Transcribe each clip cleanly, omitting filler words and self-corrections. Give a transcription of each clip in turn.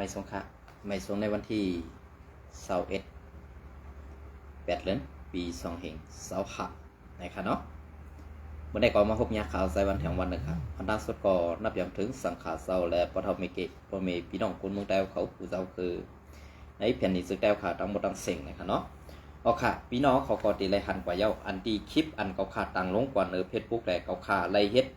ไม่สงค่ะไม่สงในวันที่21 8 เดือนปี2565นะครับเนาะเมื่อได้ก็มาพบยาข่าวใส่วันแห่งวันหนึ่งครับพันธะสุดก็นับย้ำถึงสังขารเศร้าและปฐมเมเกะพอมีพี่น้องคนเมืองแต้วเขาผู้เจ้าคือในแผ่นดินสึกแต้วขาทั้งหมดทั้งเสียงนะครับเนาะเอาค่ะพี่น้องเขาก็ตีไล่หันกว่าเย้าอันดีคลิปอันเขาขาต่างลงกว่าเนื้อเพจบุ๊กแต่เขาขาไล่เฮ็ด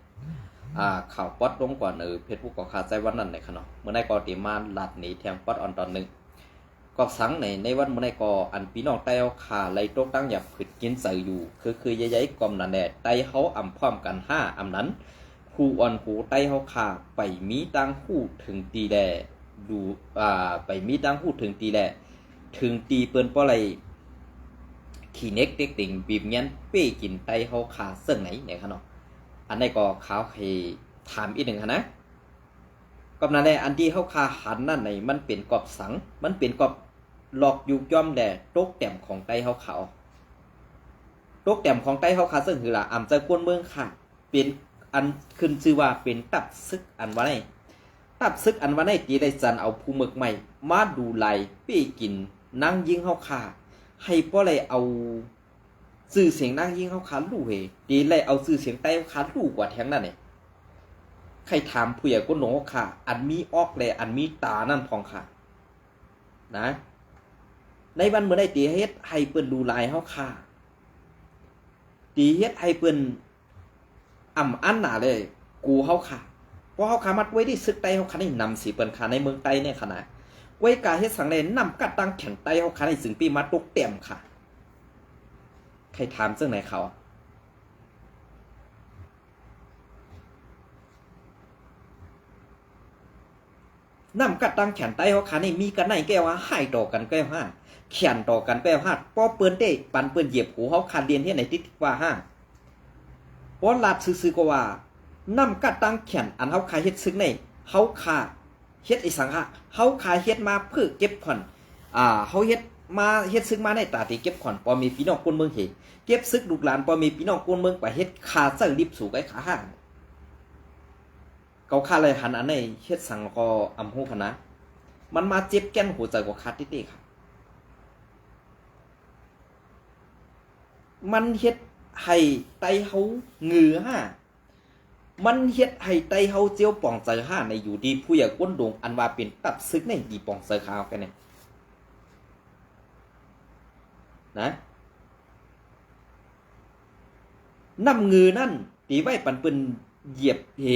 ข่าวป๊อดลงกว่าเนื้อเพจบุ๊กเขาขาใจวันนั้นนะครับเนาะเมื่อได้ก็ตีมาหลัดหนีแทงป๊อดออนตอนหนึ่งก็สังในวันเมื่อได้ก็อันพี่น้องแต้วขาไล่ตกตั้งอย่าผิดกินใส่อยู่คือใหญ่ๆกลมนั่นแหละไต้เขาอ่ำพร้อมกัน5อำนั้นคู่อ่อนคู่ไต้เขาขาไปมีตั้งคู่ถึงตีแดดูไปมีตั้งคู่ถึงตีแดถึงตีเปิ้นเพราะอะไรขี่เน็กเด็กติ่งบีบเงี้ยเป้กินไตเขาขาเสื่องไหนเนี่ยครับเนาะอันนี้ก็เขาให้ถามอีกหนึ่งนะกำนันในอันที่เขาขาหันนั่นในมันเป็นกอบสังมันเป็นกอบหลอกยุกย่อมแดดตกแต้มของไตเขาขาวตกแต้มของไตเขาขาซึ่งคือละอ่ำใจกวนเมืองค่ะเป็นอันขึ้นชื่อว่าเป็นตับซึกอันวันไหนตับซึกอันวันไหนตีได้จันเอาผู้หมึกใหม่มาดูไลเป้กินนั่งยิงเขาขาให้เพราะอะไรเอาสื่อเสียงนั่งยิงเขาขาลู่เหดีเลยเอาสื่อเสียงไต้เขาขาลู่กว่าแทงนั่นเนี่ยใครถามผู้ใหญ่ก้นหลงเขาขาอันมีออกเลยอันมีตานั่นพองค่ะนะในวันเมื่อได้ตีเฮ็ดให้เปิ้นดูลายเขาขาตีเฮ็ดให้เปิ้นอ่ำอันหนาเลยกูเขาขาเพราะเขาขามัดไว้ที่ซึกไต้เขาขาได้นำสีเปิ้นขาในเมืองไต้เนี่ยขนาดไว้กาเฮ็ดสังเลยนำกัดตั้งแข่งไต้เขาขาในสึงปีมาตกเต็มค่ะใครถามเรื่องไหนเขานำกัดตั้งแขนไต้เขาขานี่มีกันไหนแก้ว่าให้ต่อกันแก้ว่าแขนต่อกันแก้ว่าป้อเปิ้นเต้ปันเปิ้นเหยียบหูเขาขาเรียนที่ไหนติดว่าห้าป้อลาดซื่อๆก็ว่านำกัดตั้งแขนอันเขาขาเฮ็ดซึ่งในเขาขาเฮ็ดไอ้สังหะเขาขาเฮ็ดมาเพื่อเก็บผ่อนเขาเฮ็ดมาเฮ็ดซึกมาในตาที่เก็บขอนปอมีพี่น้องคนเมืองเห็นเก็บซึกลูกหลานปอมีพี่น้องคนเมืองไปเฮ็ดขาเสื้อริบสู่ไอ้ขาห้างเขาขาเลยหันอันในเฮ็ดสังก็อำหูคณะมันมาเจ็บแก้นหัวใจกว่าขาดติครับมันเฮ็ดให้ไตเฮาเหงือห้ามันเฮ็ดให้ไตเฮาเจียวป่องใจห้าในอยู่ดีผู้ใหญ่ก้นดงอันว่าเป็นตับซึกในดีป่องใจขาวกันเนี่ยนะน้ำเงือนั่นตีไว้ปันเปิ้นเหยียบเฮ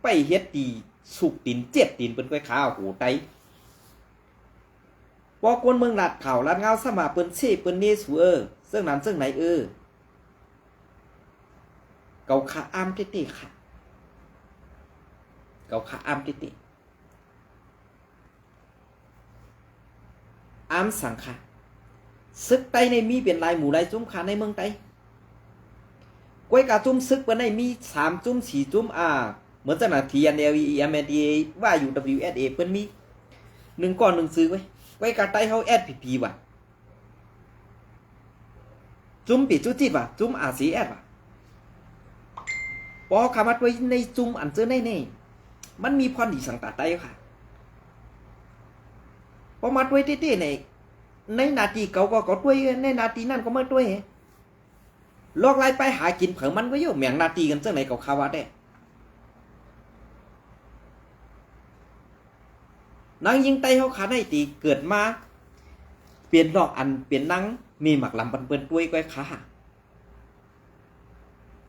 ไปเฮ็ดตีสุกตีนเจ็ดตีนเปิ้นก้อยขาวหูไตพอกวนเมืองลาดข่าวลาดเงาสมาเปิ้นเช่เปิ้นเนสูซึ่งนั้นซึ่งไหนเกาขาอ้ามติค่ะเกาขาอ้ามติอ้ามสังค่ะซึกไตในมีเป็นลายหมู่ลายจุ้มขาในเมืองไตกวยกาจุ้มซึกเปิ้นในมี3จุ้ม4จุ้มเหมือนจังหน้า TNLEMNDA ว่าอยู่ WSA เปิ้นมี1ก้อน1ซื้อไว้กวยกาไตเฮา SPP ว่ะจุ้มปิดจุจิตว่ะจุ้ม RCS ว่ะพอขามัดไว้ในจุ้มอันเจอในมันมีพรดีสังตาไตค่ะพอมัดไว้เต้ๆในนาทีเขาก็ด้วยในนาทีนั่นก็ไม่ด้วยลอกไล่ไปหากินเผิงมันก็อยู่แม่งนาทีกันจังไหนเขาคาว่าได้นางยิงไตเขาขาในตีเกิดมาเปลี่ยนดอกอันเปลี่ยนนังมีหมักลำปันเปิ้นด้วยก้อยขา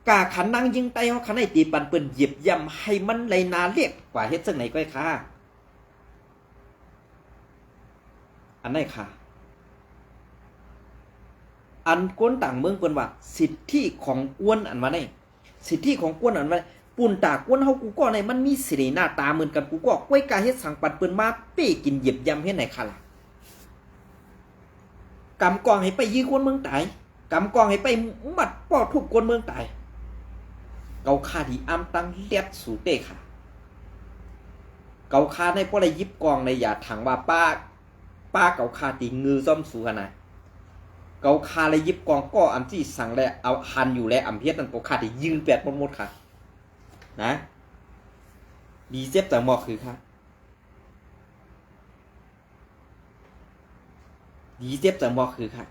กาขันนางยิงไตเขาขาในตีปันเปิ้นเหยียบย่ำให้มันไหลนาเรียกกว่าเฮ็ดจังไหนก้อยขาอันไหนค่ะอันก้นต่างเมืองเปิ้นว่าสิทธิของอ้วนอันว่าได้สิทธิของอ้วนอันว่าปุ่นตากวนเฮากูก็ในมันมีสิหน้าตาเหมือนกันกูก็ก้วยกาเฮ็ดสังปันเปิ้นมาเป้กินเหยียบยำเฮ็ดไหนค่ะล่ะกำกองให้ไปยีคนเมืองตายกำกองให้ไปมัดป้อทุกคนเมืองตายเกาคาที่อ้ำตั้งเลียดสู่เต้ค่ะเกาคาในป้อได้ยิบกองในอย่าถังว่าป้าเกาคาตีงือซ่อมสู่ขนาดเกาคาเลยยิบกองก็อันที่สั่งแล้วเอาหันอยู่แล้วอำเพียรนั่นเกาคาที่ยืนแปดหมดค่ะนะดีเจ็บแต่หมอกคือค่ะ ดีเจ็บจังบ่คือค่ะ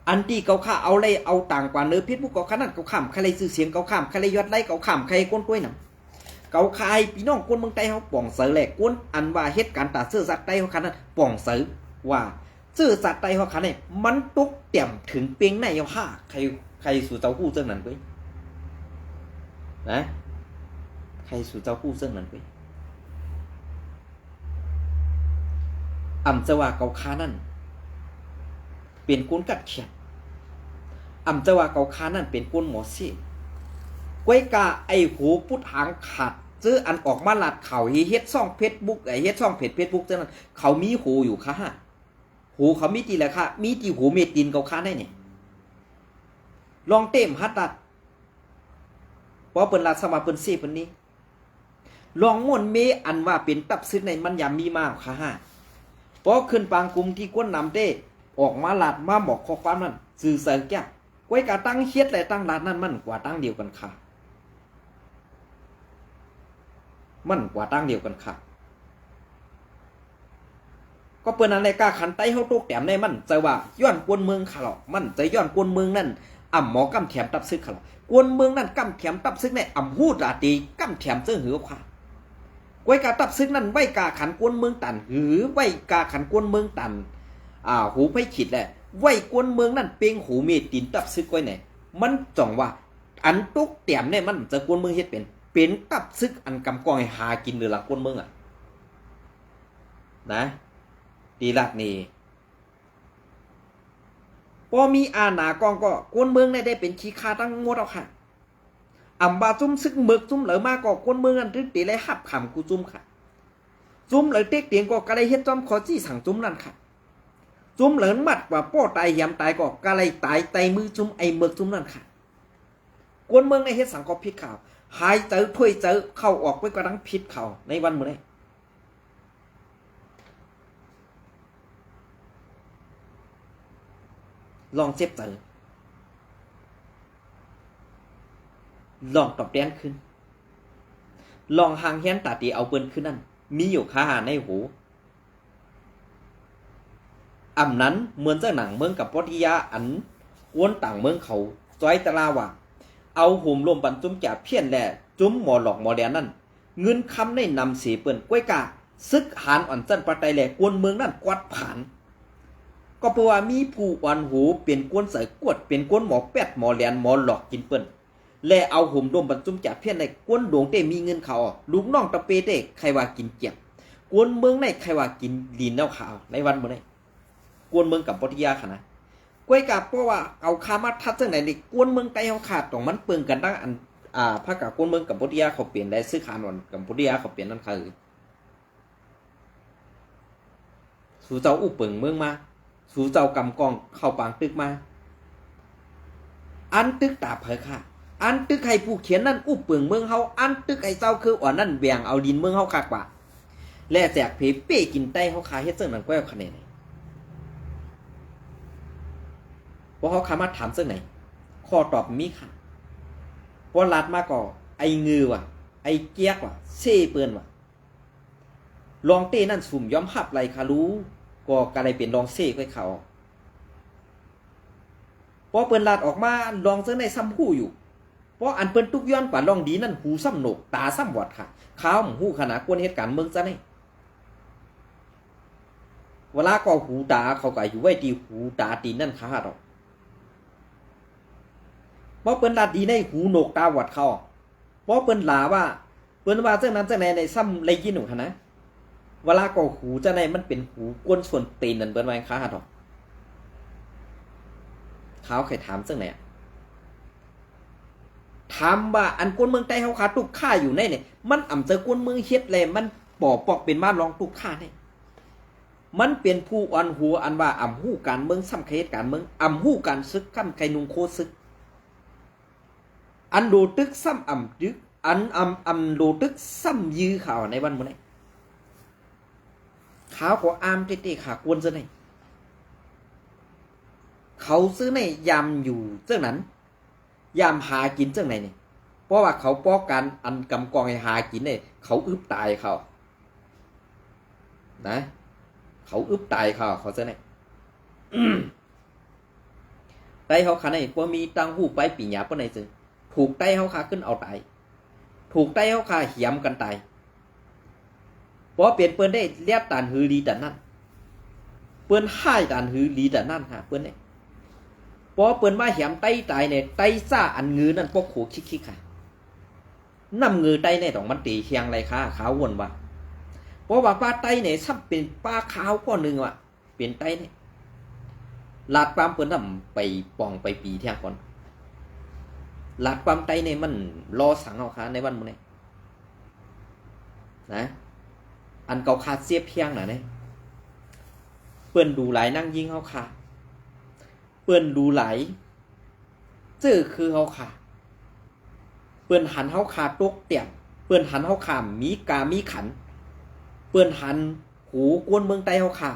อันที่เขาฆ่าเอาเลยเอาต่างกว่าเนื้อเพชรพวกเขาขนาดเขาข้ามใครเลยซื้อเสียงเขาข้ามใครเลยยอดไล่เขาข้ามใครก้นกล้วยหนำเขาคายพี่น้องคนเมืองใต้เขาป่องเสือแหลกก้นอันว่าเหตุการณ์ตาเสื้อสัตว์ใต้เขาขนาดป่องเสือว่าเสื้อสัตว์ใต้เขาขนาดมันตกเตี่ยมถึงเปียงในเอาห้าใครสู่เจ้าคู่เจ้านั้นไปนะใครสู่เจ้าคู่เจ้านั้นไปอ่ำจะว่าเขาคานั่นเป็นก้นกัดเขียนอ่ำจะว่าเขาคานั่นเป็นก้นหมอเสียก้วยกาไอหูพุทหางขาดซื้ออันออกมาลัดเขาเฮ็ดซ่องเฟซบุ๊กเฮ็ดซ่องเพจเฟซบุ๊กจังนั้นเขามีหูอยู่ค่ะหูเขามีตีแหละค่ะมีตีหูเมตินเขาค้าได้เนี่ยลองเต็มฮัดตัดเพราะเปินลาสมาเปินเซเปินนี้ลองม่วนเมอันว่าเป็นตับซึกในมันยามมีมาค่ะเพราะขึ้นปางกลุ่มที่ก้นนำเต้ออกมาลัดมาบอกข้อความนั้นสื่อเสริมแก้ก้วยกาตั้งเฮ็ดและตั้งลาดนั่นมันกว่าตั้งเดียวกันค่ะมันกว่าตั้งเดียวกันค่ะก็เปิ้นอะไรกล้าขันไต้เฮาตกแต้มในมันจะว่าย้อนกวนเมืองค่ะหรอกมันจะย้อนกวนเมืองนั่นอ่ำหมอกำแถมตับซึกค่ะหรอกกวนเมืองนั่นกำแถมตับซึกในอ่ำฮูดราตีกำแถมเจ้าหือค่ะไว้กาตับซึกนั่นไว้กาขันกวนเมืองตันหือไว้กาขันกวนเมืองตันหูไผขิดแหละไว้กวนเมืองนั่นเปงหูเมตินตับซึกไว้ไหนมันจ่องว่าอันตกแต้มในมันจะกวนเมืองเฮ็ดเป็นตับซึกอันกำกองให้หากินหรือหลักกวนเมืองอ่ะนะดีลักนี่พอมีอาณากองก็กวนเมืองได้เป็นขี้คาตั้งหมดเอาค่ะอ่ำบาจุ้มซึกเมือกจุ้มเหลือมาก็กวนเมืองนั้นตึกตีเลยหับขำกูจุ้มค่ะจุ้มเหลือเต็กเตียงก็กะเลยเฮ็ดจอมขอจี้สั่งจุ้มนั่นค่ะจุ้มเหลือมัดว่าป้อตายยำตายก็กะเลยตายไตมือจุ้มไอเมือกจุ้มนั่นค่ะกวนเมืองในเฮ็ดสังก็พิษข่าวหายเจอถ้วยเจอเข้าออกไปกระดังพิษข่าวในวันมื้อนี้ลองเจ็บเจอลองตอบแดนขึ้นลองหางเฮียนตาตีเอาเปิ้นขึ้นนั่นมีอยู่ค่าในหูอ่ำนั้นเหมือนเจ้าหนังเมืองกับปฏิยาอันวนต่างเมืองเขาจอยตะลาว่าเอาหุ่มลมปันจุ้มแก่เพี้ยนแหล่จุ้มหมอหลอกหมอแดนนั่นเงินคำในนำเสียเปิ้นก้วยกาซึกหานอ่อนจันปะไตแหล่กวนเมืองนั่นกวาดผ่านก็เพราะว่ามีผู้อ่อนหูเป็นกวนเสือกวดเป็นกวนหมอแปดหมอแหลนหมอหลอกกินเปิ้นและเอาห่มดมบรรจุมจับเพี้ยนในกวนดวงเต้มีเงินเขาลูกน้องตะเปเต้ใครว่ากินเกียบกวนเมืองในใครว่ากินลีนเน่าขาวในวันมื้อนี้กวนเมืองกับปฏิยาค่ะนะก้วยกาเพราะว่าเอาคามาทัดจังไหนนี่กวนเมืองไต้เฮาขาดตรงมันเปิงกันตั้งอันภาคกวนเมืองกับปฏิยาเขาเปลี่ยนได้ซื้อขานอนกับปฏิยาเขาเปลี่ยนนั่นคือสู่เจ้าอู้เปิงเมืองมาสู่เจ้ากำกองเข้าปางตึกมาอันตึกตาเผยค่ะอันตึกให้ผู้เขียนนั่นอู้เปิงเมืองเฮาอันตึกให้เจ้าคืออ่อนนั่นแบ่งเอาดินเมืองเฮาคักกว่าและแจกเพเป้กินไต้เฮาขายเฮ็ดซึ่งนั่นก็เอาคะแนนเพราะเฮาคามาถามซึ่งไหนข้อตอบมีค่ะพอลัดมาก็ไอ้งือว่ะไอ้เกียกว่ะเซ่เปิ้นว่ะลองเต้นั่นสุ่มย้อมหับไรค่ะรู้ก็กลายเป็นลองเซ่ให้เขาพอเปิ้นลาดออกมาลองเสื้อในซ้ำหู้อยู่เพราะอันเปิ้นตุกย้อนกว่าลองดีนั่นหูซ้ำโหนกตาซ้ำหวัดค่ะข้าวหูขนาดกวนเหตุการณ์เมืองซะนี่เวลาก็หูตาเขาก็อยู่ไว้ตีหูตาตีนั่นขาดอกเพราะเปิ้นลาดดีในหูโหนกตาหวัดเขาเพราะเปิ้นลาว่าเปิ้นว่าเจ้านั้นเจ้าในซ้ำเลยยินหนูค่ะนะเวลาก็หูเจ้าในมันเป็นหูกวนส่วนตีนนั่นเปิ้นว่าขาดอกเขาเคยถามซึ่งไหนถามว่าอันกวนเมืองใต้เขาขาตุกข่าอยู่ในเนี่ยมันอ่ำเจอกวนเมืองเฮ็ดเลยมันปอกเป็นมาลองตุกข่าเนี่ยมันเป็นผู้อ่อนหัวอันว่าอ่ำหู้การเมืองซ้ำเคสการเมืองอ่ำหู้การซึกซ้ำไข่นุงโคซึกอันโดตึกซ้ำอ่ำยึกอันอ่ำโดตึกซ้ำยื้อข่าวในวันมื้อนี้ข่าวของอามเต้ๆขากวนซะไหนเขาซื้อในยามอยู่เจ้านั้นยามหากินเจ้าไหนนี่เพราะว่าเขาป้อกันอันกำกองให้หากินเนี่ยเขาอึบตายเขานะ เขาอึบตายเขาซะเนี่ยไตเขาขาในพอมีตังหูไปปีหยาปนไหนซึ่งถูกไตเขาขาขึ้นเอาตายถูกไตเขาขาเหี่ยมกันตายพอเปลี่ยนเปิ้นได้เลียดตานหือลีแต่นั่นเปิ้นให้ตานหือลีแต่นั่นฮะเปิ้นเนี่ยพอเปิ้นมาเหี่ยมไตตายเนี่ยไตซ่าอันงือนั่นพวกโขคิกค่ะน้ำงือไตเนี่ยต้องมันตีเคียงไรค่ะขาววนว่าเพราะว่าป้าไตเนี่ยซ้ำเป็นป้าขาวก้อนหนึ่งว่ะเป็นไตเนี่ยลาดปั๊มเปิ้นทำไปปองไปปีเที่ยงก่อนลาดปั๊มไตเนี่ยมันรอสังเอาค่ะในวันมื้อนี้นะอันเก่าคาเสียเพียงน่ะเนี่ยเปิ้นดูหลายนั่งยิงเฮาค่ะเปิ้นดูหลายเจอคือเฮาค่ะเปิ้นหันเฮาขาตกเตี่ยมเปิ้นหันเฮาขามีกามีขันเปิ้นหันหูกวนเมืองไตเฮาขา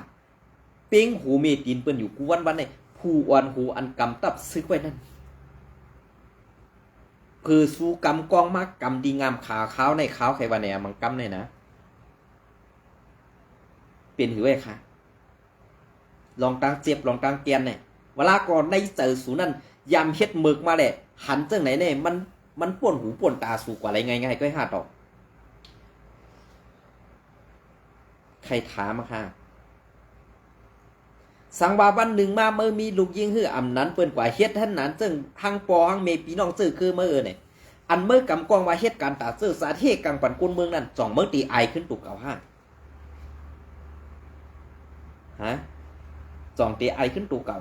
เป้งหูเมตินเปิ้นอยู่กวนวันไหนผู้อ่อนหูอันกำตับซึกไว้นั่นคือสู้กำกองมากกำดีงามขาขาวในขาวไขวันเนี่ยมันกำเนี่ยนะเป็นหือไว้ค่ะลองตั้งเจ็บลองตั้งเตียนเนี่ยเวลาก่อนในเจอสูนั่นยามเฮ็ดหมึกมาแหละหันจังไหนเนี่ยมันป่วนหูป่วนตาสูกว่าอะไรง่ายๆก็ให้หาต่อใครถามมาค่ะสังวาวันหนึ่งมาเมื่อมีลูกยิงหื้ออำนั้นเปิ้นกว่าเฮ็ดท่านนั้นซึ่งหังปอหังเมปีน้องซื่อคือเมื่อเนี่ยอันเมื่อกำกองว่าเฮ็ดการตาซื่อสาเทกังปันกุนเมืองนั่นจ่องเมื่อตีไอขึ้นตุกเก่าห้าฮะจ่องตีไอขึ้นตุกเก่า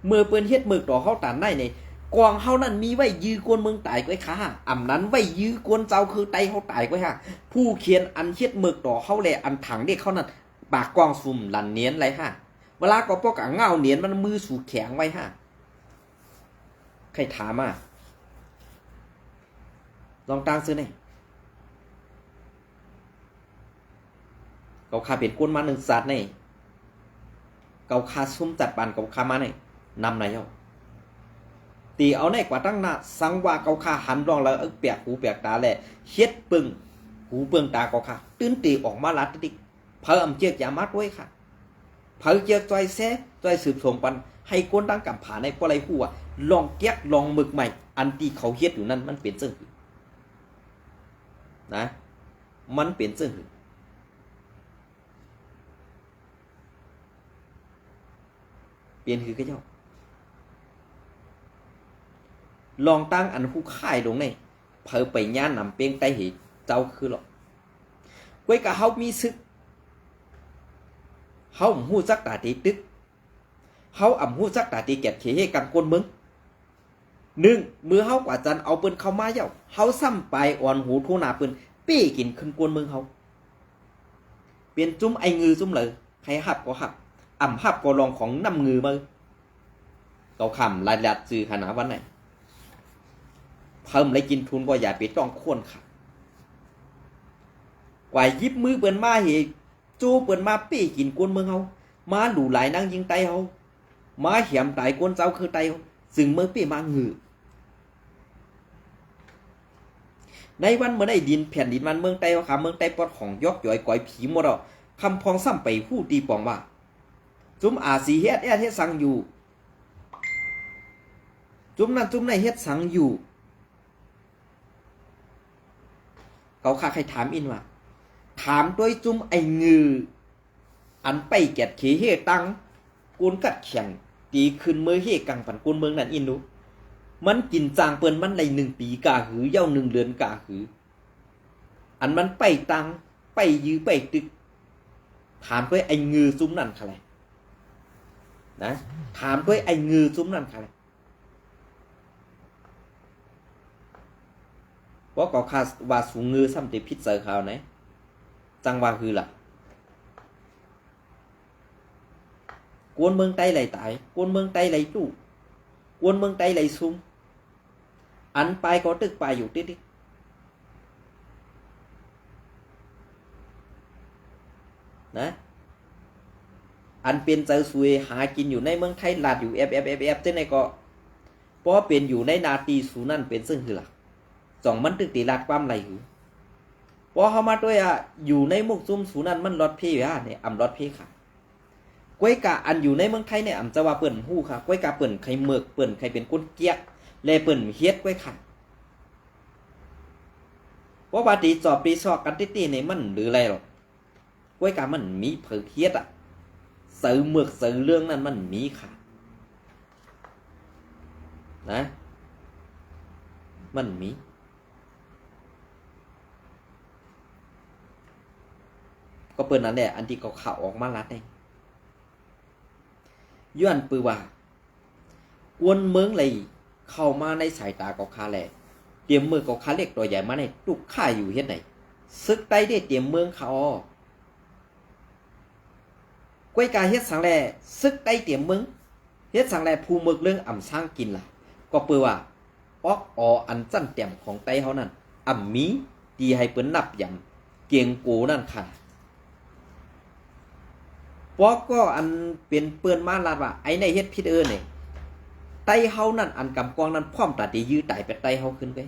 เมื่อเปิ้นเฮ็ดมึกต่อเฮาตานได้เนี่ยกองเฮานั่นมีไว้ยื้อกวนเมืองตายไว้ค่ะอำนั้นไว้ยื้อกวนเจ้าคือไตเฮาตายไว้ค่ะผู้เขียนอันเฮ็ดมึกต่อเฮาแลอันถังเด็กเขานั่นปากกองซุ่มหลันเนียนไรฮะเวลาก็ปอกเงาเนียนมันมือสูแข็งไว้ฮะใครถามอ่ะลองตั้งซื้อหน่อยเขาคาเป็นก้นมาหนึ่งสัตว์นี่เขาคาซุ่มจัดบันเขาคามาเนี่ยนำนายเจ้าตีเอาในกว่าตั้งหน้าสังว่าเขาคาหันรองแล้วเปียกหูเปียกตาแหละเฮ็ดปึงหูเปึงตาเขาคาตื้นตีออกมาลัดติกเพิ่มเจียกยามัดด้วยค่ะเพิ่มเจียกจอยแซ่จอยสืบสงปันให้ก้นตั้งกับผาในปลายหัวลองแก๊กลองหมึกใหม่อันที่เขาเฮ็ดอยู่นั่นมันเป็นซึ่งนะมันเป็นซึ่งเปลี่ยนคือก็เจ้าลองตั้งอันผู้ค่ายลงในเพิ่มไปย่านนำเป้งใต้เหตุเจ้าคือหรอกไว้กับเฮามีซึกเฮาหู้จักตาตีตึกเฮาหู้จักตาตีแกะเขยกันคนมึงหนึ่งมือเฮากว่าจันเอาปืนเข้ามาเย้าเฮาซ้ำไปอ่อนหูทูหนาปืนปี้กินขึ้นกวนมึงเฮาเปลี่ยนจุ้มไองือจุ้มเลยใครหับก็หับหับก็ลองของน้ำงือมาเกาคำลายลัดจือขนาดวันไหนเพิ่มเลยกินทุนก็อย่าไปต้องควรค่ะกว่ายิบมือเปิ้นมาเหจูเปิ้นมาปี้กินกวนเมืองเฮามาหลู่หลายนั่งยิงไตเฮามาเหี่ยมตายกวนเจ้าคือไตเฮาซึ่งเมื่อปี้มาหงือในวันเมื่อได้ดินแผ่นดินมันเมืองไตเฮาค่ะเมืองไตปอดของยอกย่อยก่อยผีหมดอ่ะคำพองซ้ำไปผู้ตีปองว่าจุ้มอาสีเฮ็ดเฮ็ดสังอยู่จุ้มนั่นจุ้มในเฮ็ดสังอยู่เขาข้าใครถามอินว่าถามด้วยจุ้มไอ้งืออันไปแกดเขเฮตังกูนกัดแข่งตีขึ้นเมื่อเฮกังปันกูนเมืองนั่นอินดูมันกินจางเปิ้นมันได้1 ปีกาหือเย้า1 เดือนกาหืออันมันไปตังไปยื้อไปตึกถามด้วยไอ้งือจุ้มนั่นค่ะเลยนะถามด้วยไอ้งือจุ้มนั่นค่ะเลยเพราะก็คาว่าสูงงือซ้ำติพิษเจอข่าวไหนจังว่าคือล่ะกวนเมืองไตไหลตายกวนเมืองไตไหลจู่กวนเมืองไตไหลซุ่มอันไปก็ตึกไปอยู่ติดนะอันเป็นเจ้าสวยหากินอยู่ในเมืองไทยลาดอยู่เอฟเจ้าไหนก็เพราะเป็นอยู่ในนาตีสูนั่นเป็นซึ่งคือล่ะจ่องมันตึกตีลาดความไหลหือ พอเฮามาด้วยอยู่ในมุกซุ่มสูนั่นมันรถพี่เนี่ยอำรถพี่ค่ะก้วยกะอันอยู่ในเมืองไทยเนี่ยอำจะว่าเปิ้นฮู้ค่ะก้วยกะเปิ้นใครเมือกเปิ้นใครเป็นคนเกียกแลเปิ้นเฮ็ดก้วยค่ะเพราะว่าตีจอบตีซอกกันติๆนี่มันหรืออะไรหรอกก้วยกะมันมีเผอเฮ็ดสื่อเมือกสื่อเรื่องนั้นมันมีค่ะนะมันมีก็เปิ้นนั่นแหละอันที่เขาข่าวออกมาลัดได้ย้อนปือว่ากวนเมืองเลยเข้ามาในสายตาของข้าแหละเตรียมมือของข้าเล็กตัวใหญ่มาในตุกข้าอยู่เฮ็ดไหนซึกใต้ได้เตรียมเมืองเขาก้วยกาเฮ็ดสังแลซึกใต้เตรียมเมืองเฮ็ดสังแลภูเมืองเรื่องอ่ำสร้างกินล่ะก็ปือว่าปอกออันจั่นเตรียมของไต้เฮานั่นอ่ำมีดีให้เปิ้นนับยำเกียงโกนั่นค่ะปอกก็อันเป็นเปื้อนมาลาดว่าไอ้ในเฮ็ดผิดเนี่ยไตเฮานั่นอันกำกองนั้นพร้อมตาดียื้อตายไปไตเฮาขึ้นไป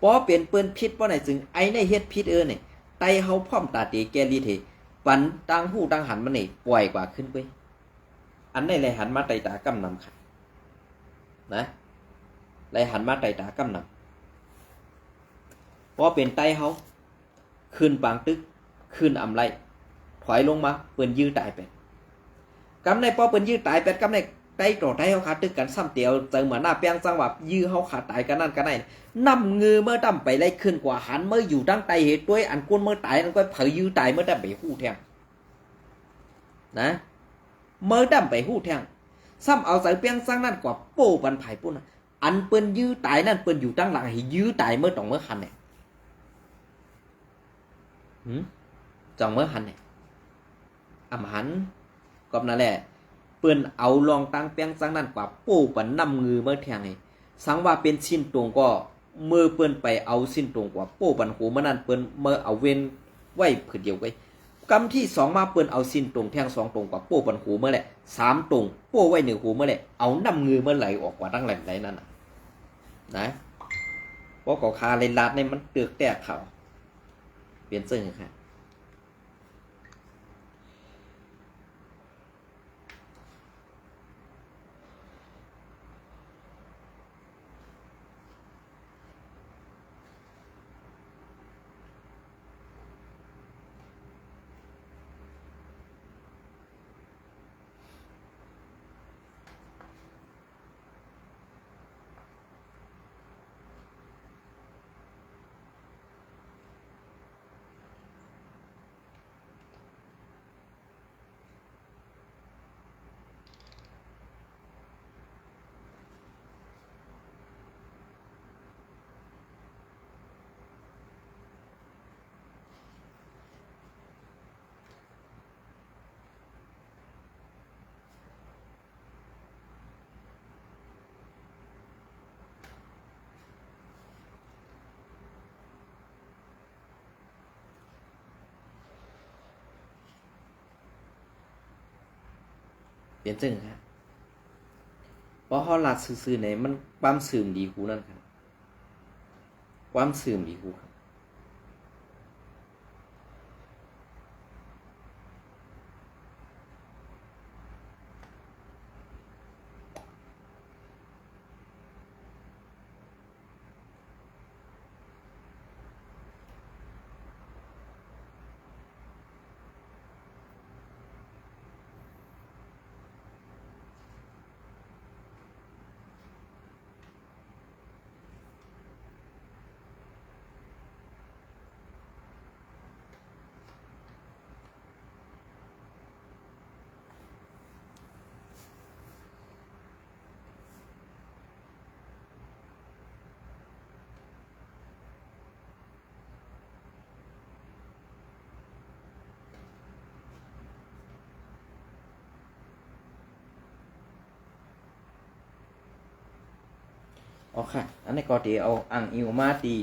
ปอเป็นเปื้อนผิดบ่ไหนจึงไอ้ในเฮ็ดผิดเนี่ยไตเฮาพร้อมตาดีแกลีเทปันตังหู้ตังหันมันนี่ปล่อยกว่าขึ้นไปอันในเลยหันมาไตตากำนำค่ะนะเลยหันมาไตตากำนำปอเป็นไตเฮาขึ้นปางตึกขึ้นอำไรถอยลงมาเปิ้นยื้อตายไปกำในปอเปิ้นยื้อตายไปกำในไตโกรธไตเฮาขาดตึกกันซ้ำเตียวเจอเหมือนหน้าเปียงจังหวะยื้อเฮาขาดตายกันนั่นกันไหนนำเงือเมื่อดำไปไล่ขึ้นกว่าหันเมื่ออยู่ตั้งไตเหตุด้วยอันกวนเมื่อตายนั่นก็เผยยื้อตายเมื่อดำไปหู้แทงนะเมื่อดำไปหู้แทงซ้ำเอาใส่เปียงจังนั่นกว่าโป้บันไผ่ปุ่นอันเปิ้นยื้อตายนั่นเปิ้นอยู่ตั้งหลังให้ยื้อตายเมื่อต้องเมื่อหันเนี่ยจังเมื่อหันเนี่ยอำหันก็นั่นแหละเปิ้นเอาลองตั้งเปียงจังนั่นกว่าโป้ปันนำเงือเมื่อแทงให้สังว่าเป็นสิ้นตรงก็เมื่อเปิ้นไปเอาสิ้นตรงกว่าโป้ปันหูเมื่อนั้นเปิ้นเมื่อเอาเว้นไว้ผืนเดียวไว้กำที่2มาเปิ้นเอาสิ้นตรงแทง2ตรงกว่าโป้ปันหูเมื่อแหละ3ตรงโป้ไว้1หูเมื่อแหละเอานำเงือเมื่อไหลออกกว่าตั้งไหลนั่นน่ะนะเพราะก็คาเลยลาดในมันเตือกแตกเขาเปลี่ยนซึ่งค่ะเปลี่ยนซึ่งครับเพราะเขาหลัดซื่อๆเนี่ยมันความสื่มดีกูนั่นครับความสื่มดีกูครับอ๋อค่ะอันนี้ก็ตีเอาอ่างอิวมาตี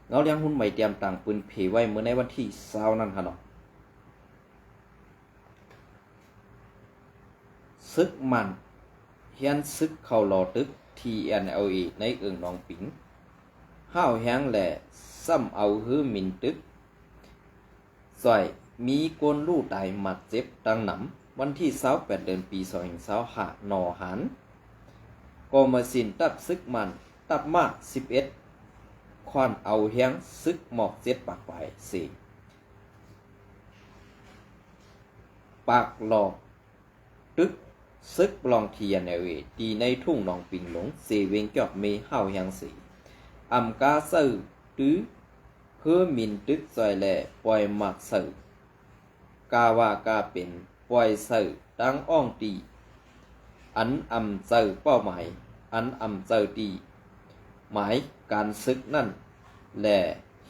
เราเลี้ยงหุ้นใหม่เตรียมต่างปืนเผยไว้เมื่อในวันที่20นั่นค่ะเนาะซึกมันเฮียนซึกเข้ารอตึก TNLA ในเอิงหนองปิงห้าวแห้งแหละ ซ้ำเอาฮือมินตึกซอยมีกวนลู่ตายหมัดเจ็บดังหนำวันที่28เดือนปี2025นอหันก็มาสินตับซึกมันตับมา11ควานเอาเฮียงซึกหมอก7ปากไป4ปากหลอกตึกซึกลองเทียนเอเวตีในทุ่งหนองปิงหลงเสเวงจอกเมเฮายังสีอำกาซื่อตื้อเพื่อมินตึกซอยแหล่ปล่อยหมักสื่อกาวากาเป็นปล่อยสื่อดังอ่องตีอันอำสื่อเป้าหมายอันอำสื่อตีหมายการซึกนั่นแหล่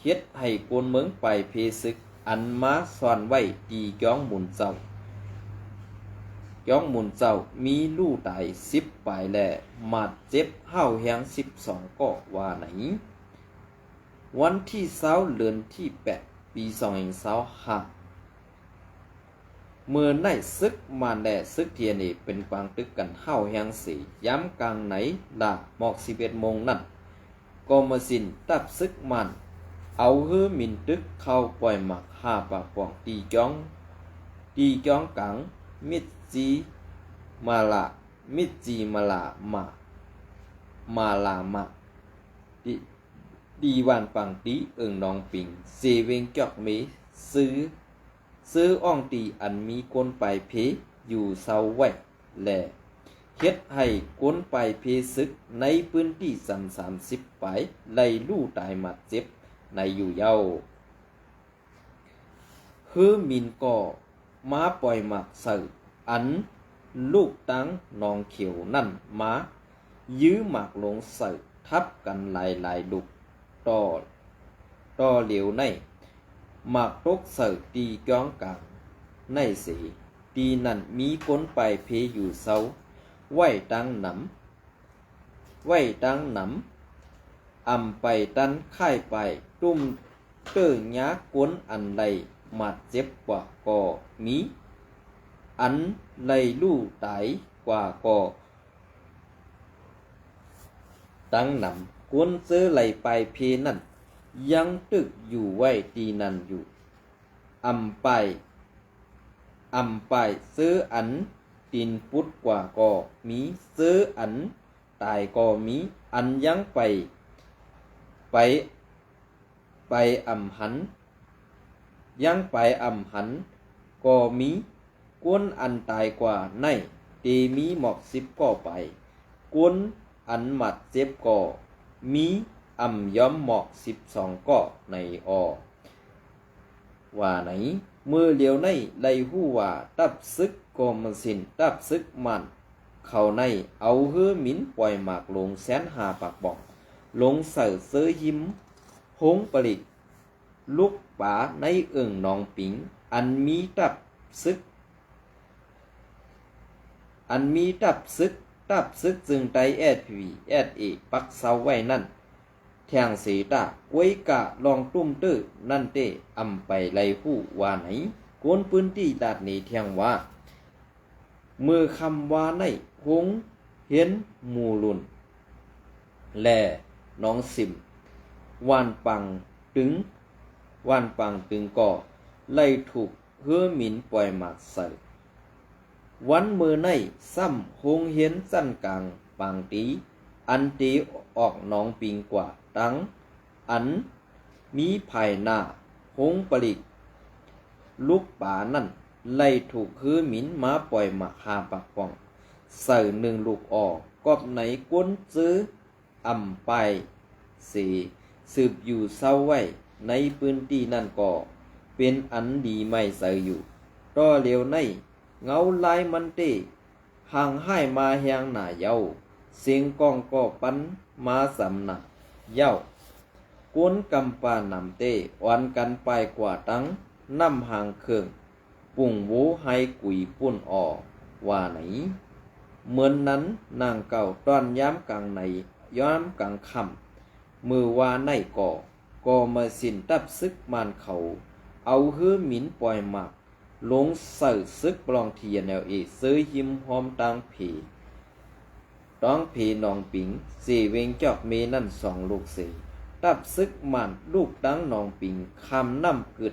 เฮ็ดให้กวนเมืองไปเพซึกอันมาซ่อนไว้ตีจ้องหมุนเจ้าย้องหมุนเจ้ามีลู่ตาย10ปลายแหล่มาดเจ็บเห่าแหง12ก็ว่าไหนวันที่20เดือนที่8ปี2025เมื่อในซึกมาแด่ซึกเทียนี่เป็นกวางตึกกันเห่าแหงสีย้ำกลางไหนละหมอก11โมงนั่นก็มาสินตับซึกมันเอาฮื้อมินตึกเข้าปล่อยหมัก5ปากป่องตีจ้องกังมิดจีมาละมิดจีมาละมาลามะดีวันปังตีเอิงนองปิงเสเวงจอกเมซื้ออ่องตีอันมีก้นไปเพอยู่เศร้าไว้แหล่เฮ็ดให้ก้นไปเพซึกในพื้นที่30ไปไล่ลู่ตายหมัดเจ็บในอยู่เย้าคือมินก็มาปล่อยหมักเสืออันลูกตังนองเขียวนั่นมายื้อหมากลงเสือทับกันหลายดุกต่อเหลียวในหมากตกเสือตีจ้องกลางในสีตีนั่นมีก้นไปเพอยู่เศร้าไว้ตังหนำอำไปตันค่ายไปตุ้มเตื้อยาก้นอันใดมาเจ็บกว่าก็มีอันไล่ลู่ตายกว่าก็ตั้งนำกวนเสื้อไหลไปเพนั่นยังตึกอยู่ไว้ตีนั่นอยู่อำไปซื้ออันตีนพุดกว่าก็มีซื้ออันตายก็มีอันยังไปอำหันยังไปอำหันก็มีกวนอันตายกว่าในตีมีหมอก10ก็ไปกวนอันหมัดเจ็บก็มีอำย้อมหมอก12ก็ในว่าไหนมือเหลียวในไล่หู้ว่าตับซึกก็มันสินตับซึกมันเข้าในเอาเฮือหมินปล่อยหมากลง1,500 ปากบอกลงเสือเสือหิมหงปลิกลูกป่าในเอิงนองปิงอันมีตับซึกจึงไตSPVปักเสาไว้นั่นแทงสีตาไว้กะลองตุ้มตื้อนั่นเตอำไปไล่หู้ว่าไหนโกนพื้นที่ดาดนี้เทียงว่ามือคำว่าในหงเห็นหมู่ลุนแลน้องสิมวานปังตึงก่อไล่ถูกเฮือหมินปล่อยหมากใส่วันมือในซ้ำหงเห็นสั้นกลางปังตีอันตีออกน้องปิงกว่าตังอันมีภายหน้าหงปลิกลูกป่านั่นไล่ถูกคือหมินมาปล่อยหมาก5 ปากป่องใส่1 ลูกออกกอบไหนก้นซื้ออำไปสืบอยู่เศร้าไว้ในพื้นที่นั่นก็เป็นอันดีไม่ใส่อยู่ต่อเหลียวในเงาลายมันเตห่างให้มาแหงหน้าเย้าเสียงกองก็ปันมาสำหนักเย้ากวนกำปานำเตวันกันไปกว่าตั้งน้ำห่างเครื่องปุ่งวูให้กุยปุ่นออกว่าไหนเหมือนนั้นนางเก่าตอนย้ำกลางในย้ำกลางคำมือว่าในก็มาสินตับซึกมันเขาเอาฮื้อหมินปล่อยหมักลงใส่ซึกปลองเทียนซื้อหิมหอมตังผีต้องผีนองปิง4 เวงจอกเมนั่น2 ลูก4 ตับซึกมันลูกดังนองปิงคำน้ำกึ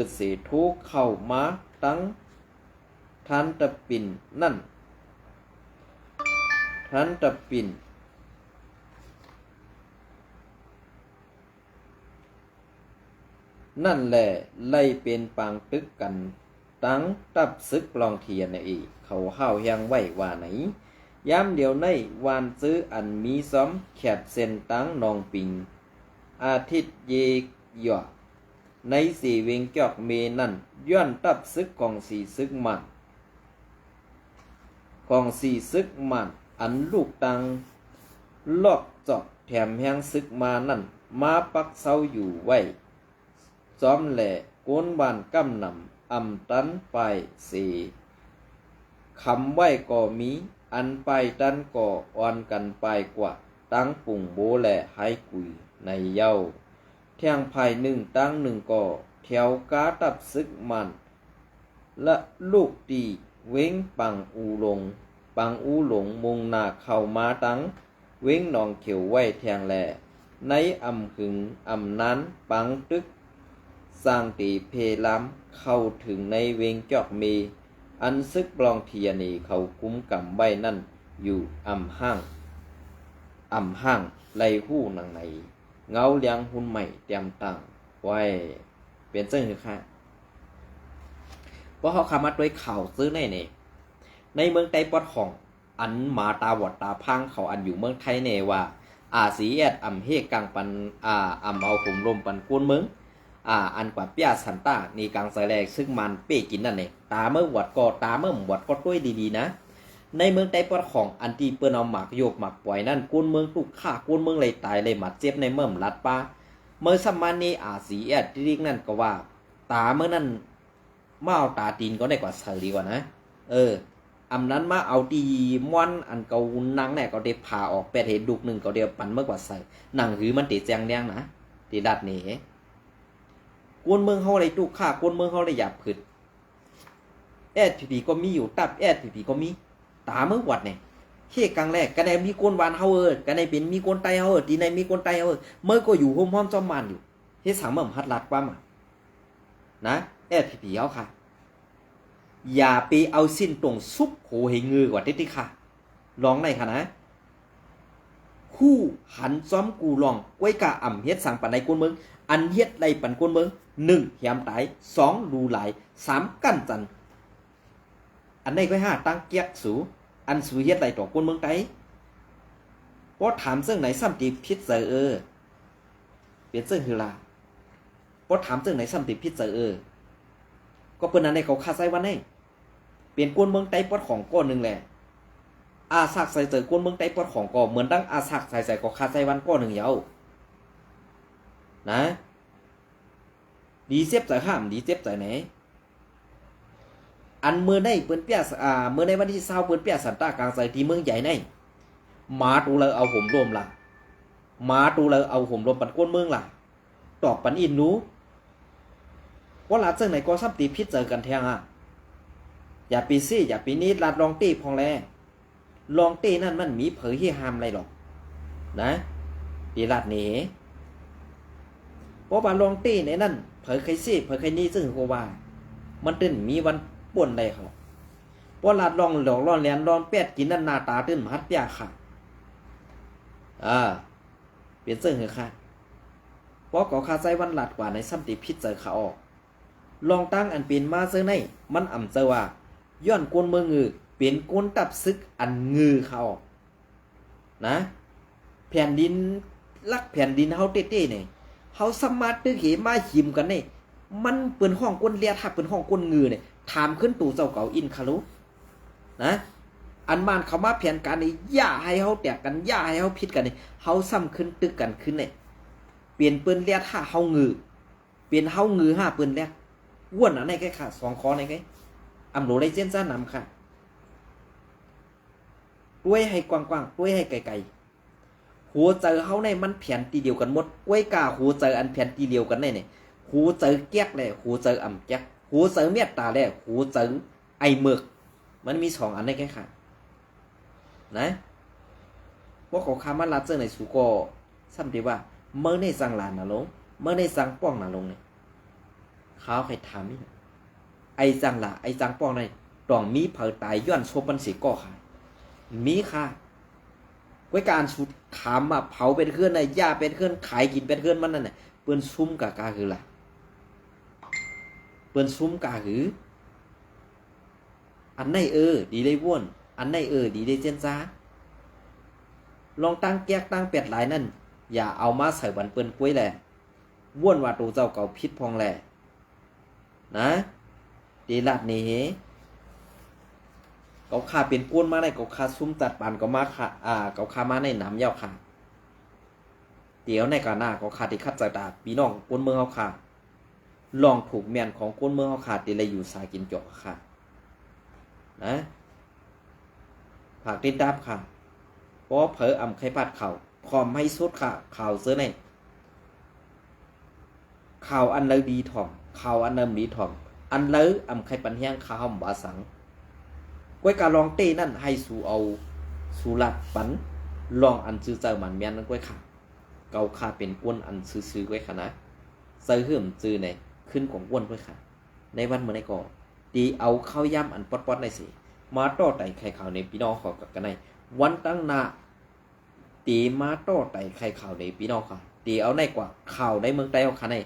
ดเสทุเข้ามาตั้งทันตะปินนั่นทันตะปินนั่นแหละไล่เป็นปางตึกกันตั้งตับซึกลองเทียนอีกเขาห้าวยังไหวว่าไหนย้ำเดียวในวานซื้ออันมีซ้อมแขบเส้นตั้งนองปิงอาทิตย์เยกหยอในสีเวงจอกเมนั่นย้อนตับซึกของสีซึกมันอันลูกตังลอกจอกแถมแหงซึกมานั่นมาปักเศร้าอยู่ไว้ซ้อมแหล่โกนบานกำนำตันไปเสคำไว้ก็มีอันไปตันก็อ่อนกันไปกว่าตั้งปุ่งโบแหล่ให้กุยในเย้าแทงภายหนึ่งตั้งหนึ่งก็แถวกาตับซึกมันและลูกตีเว้งปังอูหลงมุงนาเข้ามาตั้งเว้งนองเขียวไว้แทงแหล่ในหึงนั้นปังตึกสร้างตีเพล้ำเข้าถึงในเวงจอกมีอันซึกบลองเทียนีเขาคุ้มกำไว้นั่นอยู่ห้างไล่หู้นางในเงาเลี้ยงหุ่นใหม่เตรียมต่างไว้เป็นเจ้าคือค่ะเพราะเขาคำมาด้วยข่าวซื้อในเมืองไต้ปอดของอันมาตาวัดตาพังเขาอันอยู่เมืองไทยเนว่าสีแอดเฮกังปันเอาผมลมปันกวนเมืองอันกว่าเปียสันตานี่กลางสายแรกซึ่งมันเป้กินนั่นเองตาเมื่อวัดก็ด้วยดีๆนะในเมืองไต้ปอดของอันที่เปิ้นเอาหมากโยกหมากปล่อยนั่นกวนเมืองทุกฆ่ากวนเมืองเลยตายเลยหมัดเจ็บในเมื่อลัดป้าเมื่อสมัยนี้สีแอดที่นั่นก็ว่าตาเมื่อนั้นมาเอาตาตีนก็ได้กว่าเสือดีกว่านะนั้นมาเอาดีม้วนอันเกานังเนี่ยก็ได้ผ่าออกแปดเหตุดุกหนึ่งก็เดียวปั่นเมื่อกว่าใส่หนังหือมันติดแจงแดงนะติดดัดนี่กวนเมืองเขาเลยดุฆ่ากวนเมืองเขาเลยหยาบผึดผีก็มีอยู่ตับผีก็มีตาเมื่อวัดเนี่ยเฮ้กลางแรกกันในมีกวนวานเฮากันในเป็นมีกวนไตเฮาทีในมีกวนไตเฮาเมื่อก็อยู่ห้อมจอมมันอยู่เฮ้สังเมื่อหัดลัดป้ามานะผีเอาค่ะอย่าไปเอาสิ้นตรงซุปโหเหงือกว่าที่ค่ะลองได้ค่ะนะคู่หันซ้อมกูลองไว้กะเฮ็ดสั่งปันในกวนเมืองอันเฮ็ดได้ปันกวนเมือง1แหมตาย2ดูหลาย3กั้นจันอันในก็5ตั้งเกียกสูอันสูเฮ็ดได้ต่อกวนเมืองไตเพราะถามซึ่งไหนซ้ำติพิษเจอเปลี่ยนซึ่งคือล่ะเพราะถามซึ่งไหนซ้ำติพิษเจอก็เปิ้นอันในเขาคาใส่วันนี้เปลี่ยนกวนเมืองไต้ปอดของก้อนหนึ่งแหละสักใส่เจอกวนเมืองไต้ปอดของก้อนเหมือนดังสักใส่ก็คาใส่วันก้อนหนึ่งเยานะดีเจ็บใจห้ามดีเจ็บใจไหนอันเมื่อในเปิ้นเปียเมื่อในวันที่20เปิ้นเปียสันตากลางใส่ที่เมืองใหญ่ในมาตูเลยเอาผมรวมล่ะมาตูเลยเอาผมรวมปันกวนเมืองล่ะตอบปันอินนูว่าหลาดซึ่งไหนก็ซ้ำตีพิษเจอกันแทงอย่าปีซี่อย่าปีนี้ลาดลองตีพองแลลองตีนั่นมันมีเผยที่ห้ามอะไรหรอกนะตีลาดหนีเพราะว่าลองตีในนั่นเผยใครซี่เผยใครนี่ซึ่งโคว่ามันตื่นมีวันป่วนใดเขาเพราะลาดลองหลอกล่อแหลนลองแปดกินนั่นหน้าตาตื่นมัดยาค่ะเปลี่ยนซึ่งเหรอค่ะเพราะก็คาใจวันหลัดกว่าในซ้ำตีพิษเจอเขาออกลองตั้งอันเป็นมาเจอในมันเจอว่าย้อนกวนเมืองงือเป็นกวนตับซึกอันงือเขานะแผ่นดินลักแผ่นดินเฮาเต้ๆเนี่ยเฮาสมาร์ทตึกเหมาหิมกันเนี่ยมันเปิ้นห้องกวนเลียทับเปิ้นห้องกวนงือเนี่ยถามขึ้นตู่เจ้าเก่าอินคารุนะอันมานเขามาแผนการนี่ย่าให้เฮาแตกกันย่าให้เฮาผิดกันนี่เฮาซ้ำขึ้นตึกกันขึ้นเนี่ยเปลี่ยนเปิ้นเลียท่าเฮางือเปลี่ยนเฮางือ5เปิ้นแลกว้วนอันไหนแค่ค่ะ2คอไหนแค่โหลได้เจนซ่านำค่ะด้วยให้กว้างๆด้วยให้ไกลๆหัวเจอเฮาในมันแผนตีเดียวกันหมดไว้กาหัวเจออันแผนตีเดียวกันเนี่ยหัวเจอแก๊กแหละหัวเจอแก๊กหัวเจอเมียตาแหละหัวเจอไอเมือกมันมี2อันได้แค่ค่ะนะพวกเขาคามันลัดเจอในสุโก ซ้ำที่ว่าเมื่อในสังหลานน่ะลงเมื่อในสังป้องน่ะลงเนี่ยเขาใครถามนี่ไอ้จังหล่ะไอ้จังป้องนี่ต้องมีเผอตายย้อนชมมันสิก่อค่ะมีค่ะก้วยการสุดถามมาเผาเป็นเคลื่อนในย่าเป็นเคลื่อนขายกินเป็นเคลื่อนมันนั่นน่ะเปิ้นซุ่มกะกาคือล่ะเปิ้นซุ่มกะคืออันไหนดีได้ว่นอันไหนดีได้เจนจ้าลองตั้งแก๊กตั้งเป็ดหลายนั่นอย่าเอามาใส่บันเปิ้นกล้วยแหละว่นว่าตัวเจ้าเก่าพิษพองแหละนะดีลัดนี้เขาขาเป็นก้นมาในเขาขาซุ่มจัดปานก็มาขาเขาขามาในน้ำยาวขาเดี๋ยวในกาหน้าเขาขาที่คัดจัดดาปีน้องก้นเมืองเขาขาลองถูกแมนของก้นเมืองเขาขาตีเลยอยู่สายกินจอกค่ะนะผักติดดับค่ะเพราะเผลออ่ำไข่ปัดเข่าพร้อมให้สุดค่ะข่าวเสื้อในข่าวอันเลยดีถ่อมข่าวอันเนิมดีถ่อมอันเลยอ่ำไข่ปันแห้งข้าวหอมบาสังก้วยการลองเต้นั่นให้สู่เอาสู่หลัดปันลองอันซื้อเจอมันแม่นนั่นก้วยค่ะเกาค่าเป็นก้นอันซื้อก้วยค่ะนะเจอเหิมจือในขึ้นของก้นก้วยค่ะในวันเมื่อในก่อตีเอาข้าวย่ำอันป๊อดๆในสิมาต่อไต่ไข่ข่าวในพี่น้องขอกันในวันตั้งนาตีมาต่อไต่ไข่ข่าวในพี่น้องค่ะตีเอาในกว่าข่าวในเมืองใต้เขาค่ะใน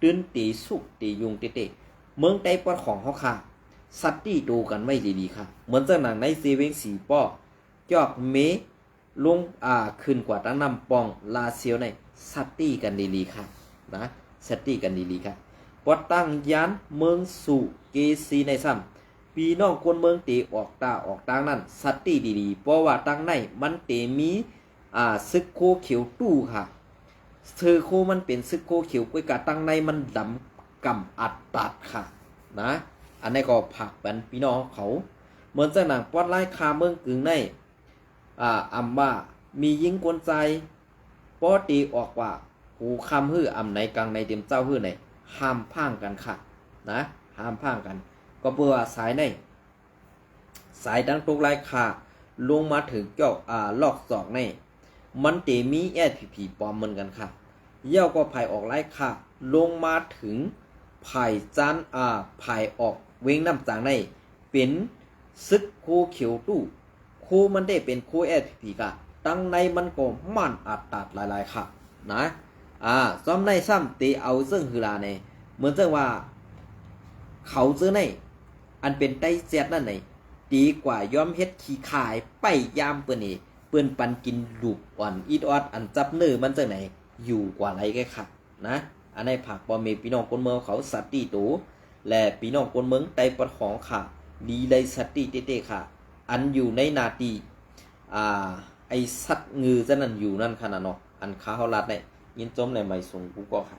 ตื่นตีสุกตียุงเตะเมืองใต้ปอดของเขาค่ะสัตว์ที่ดูกันไม่ดีๆค่ะเหมือนเจ้าหนังในเซเว่นสีป้อจอกเมลงขึ้นกว่าตั้งนำปองลาเซียวในสัตว์ที่กันดีๆค่ะนะสัตว์ที่กันดีๆค่ะปอดตั้งยันเมืองสู่เกซีในซ้ำปีน้องคนเมืองเตออกตาออกตางนั่นสัตว์ที่ดีๆเพราะว่าตั้งในมันเตมีซึกโคเขียวตู้ค่ะเธอโคมันเป็นซึกโคเขียวกวยกะตั้งในมันดำกำอัดตัดค่ะนะอันนี้ก็ผักเป็นพี่น้องเขาเหมือนเจ้าหนังปอดไล่คาเมืองกึ่งในอำว่ามียิงกวนใจปอตีออกว่าหูคำฮื้ออำไหนกลางในเต็มเจ้าฮื้อไหนห้ามพ่างกันค่ะนะห้ามพ่างกันก็เพื่อสายในสายดังตกไล่คาลงมาถึงเจ้าลอกศอกในมันเตมีแอดผีปลอมเหมือนกันค่ะเย่าก็ภายออกไล่คาลงมาถึงภายจานภายออกเว้งน้ำจางในเป็นซึกโคเขียวตู้โคมันได้เป็นโคแอดผีกะตั้งในมันก็มันอัดตัดหลายๆค่ะนะซ้อมในซ้ำเตเอาซึ่งคือลาในเหมือนเจ้าว่าเขาซื้อในอันเป็นไต้เจ็ดนั่นไหนดีกว่ายอมเฮ็ดขี้ขายไปยามเปิ้นนี่เปิ้นปันกินดุกอ่อนอีดออดอันจับเนื้อมันจังไหนอยู่กว่าไรแกค่ะนะอันในผักบ่มีพี่น้องคนเมืองเขาสัตว์ตีโตและพี่น้องคนเมืองไต้ปะของค่ะดีเลยสัตว์ตีเต้ๆค่ะอันอยู่ในนาทีไอสัตว์งือจะนั่นอยู่นั่นขนาดเนาะอันขาเฮาลัดเนี่ยยินจมในไม่สูงกูก็ค่ะ